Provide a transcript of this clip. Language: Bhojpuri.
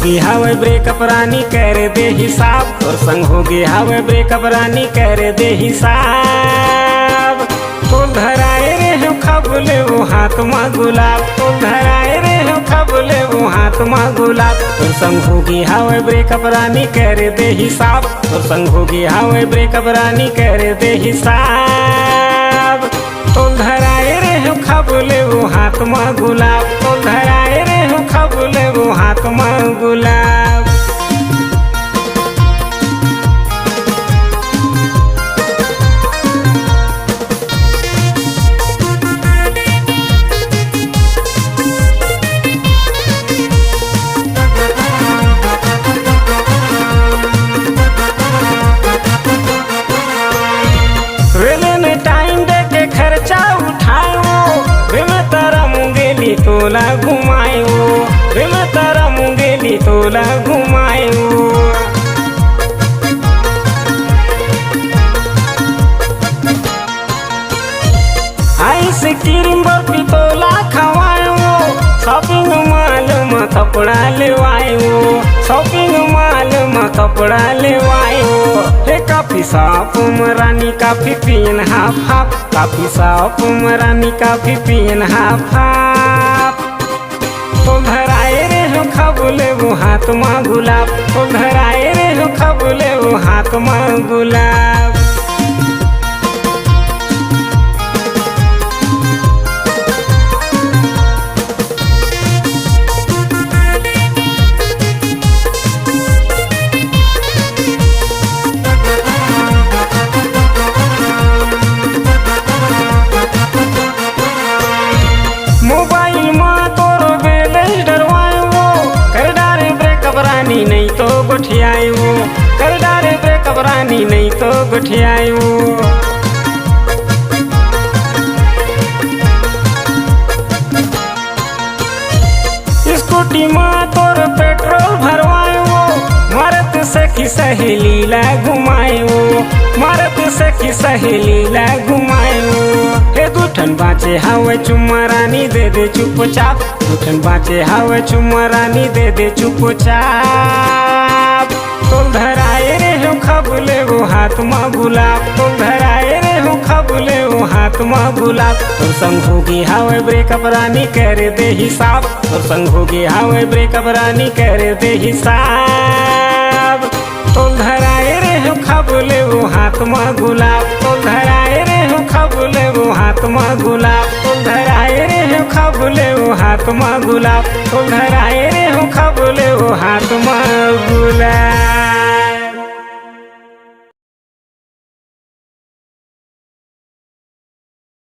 होगी हवे ब्रेकअप रानी कर दे हिसाब, तोर संग होगी हवे ब्रेकअप रानी कर दे हिसाब। तो धराए रे हो खबले वो हाथ में गुलाब, तो धराए रे हो खबले वो हाथ में गुलाब। तोर संग होगी हवे ब्रेकअप रानी कर दे हिसाब, तोर संग होगी हवे ब्रेकअप रानी कर दे हिसाब। तो धराए रे हो खबले वो हाथ में गुलाब, तो धराए रे हो खबले वो हाथ में गुलाब। रेले ने टाइम दे के खर्चा उठायो, रे मैं तारा मुंगेली तोला घुमायो, रे मैं तारा मुंगेली तोला घुमायो। आइसक्रीम बर्फी तोला खवायो, शॉपिंग मॉल में कपड़ा लेवायो, शॉपिंग मॉल में कपड़ा लेवायो। हे काफी शॉप में रानी काफी पियन हाफ हाफ, काफी शॉप में रानी काफी पियन हाफ हाफ। तो धराए रे हो खबले वो हाथ में गुलाब, तो धराए रे हो खबले वो हाथ में गुलाब। मोबाइल में तोरो बैलेंस डरवायो, कर डारे ब्रेकअप रानी नहीं तो गोठियायो, कर डारे ब्रेकअप रानी नहीं तो गोठियायो। स्कूटी में तोर पेट्रोल भरवायो, मरत सखी सहेली ला घुमायो, मरत सखी सहेली ला घुमायो। हे दूठन बाचे हवे चुम्मा रानी दे दे चुपचाप, दूठन बाचे हवे चुम्मा रानी दे दे चुपचाप। तो धराए रे हो खबले वो हाथ में गुलाब, तो धराए रे हो खबले वो हाथ में गुलाब। तोर संग होगी हवे ब्रेकअप रानी कर दे हिसाब, तोर संग होगी हवे ब्रेकअप रानी कर दे हिसाब। तो धराए रे हो खबले वो हाथ में गुलाब, तो धराए रे हो खबले वो हाथ में गुलाब, तो धराए रे हो खबले वो हाथ में गुलाब, तो धराए रे हो खबले वो हाथ में गुलाब।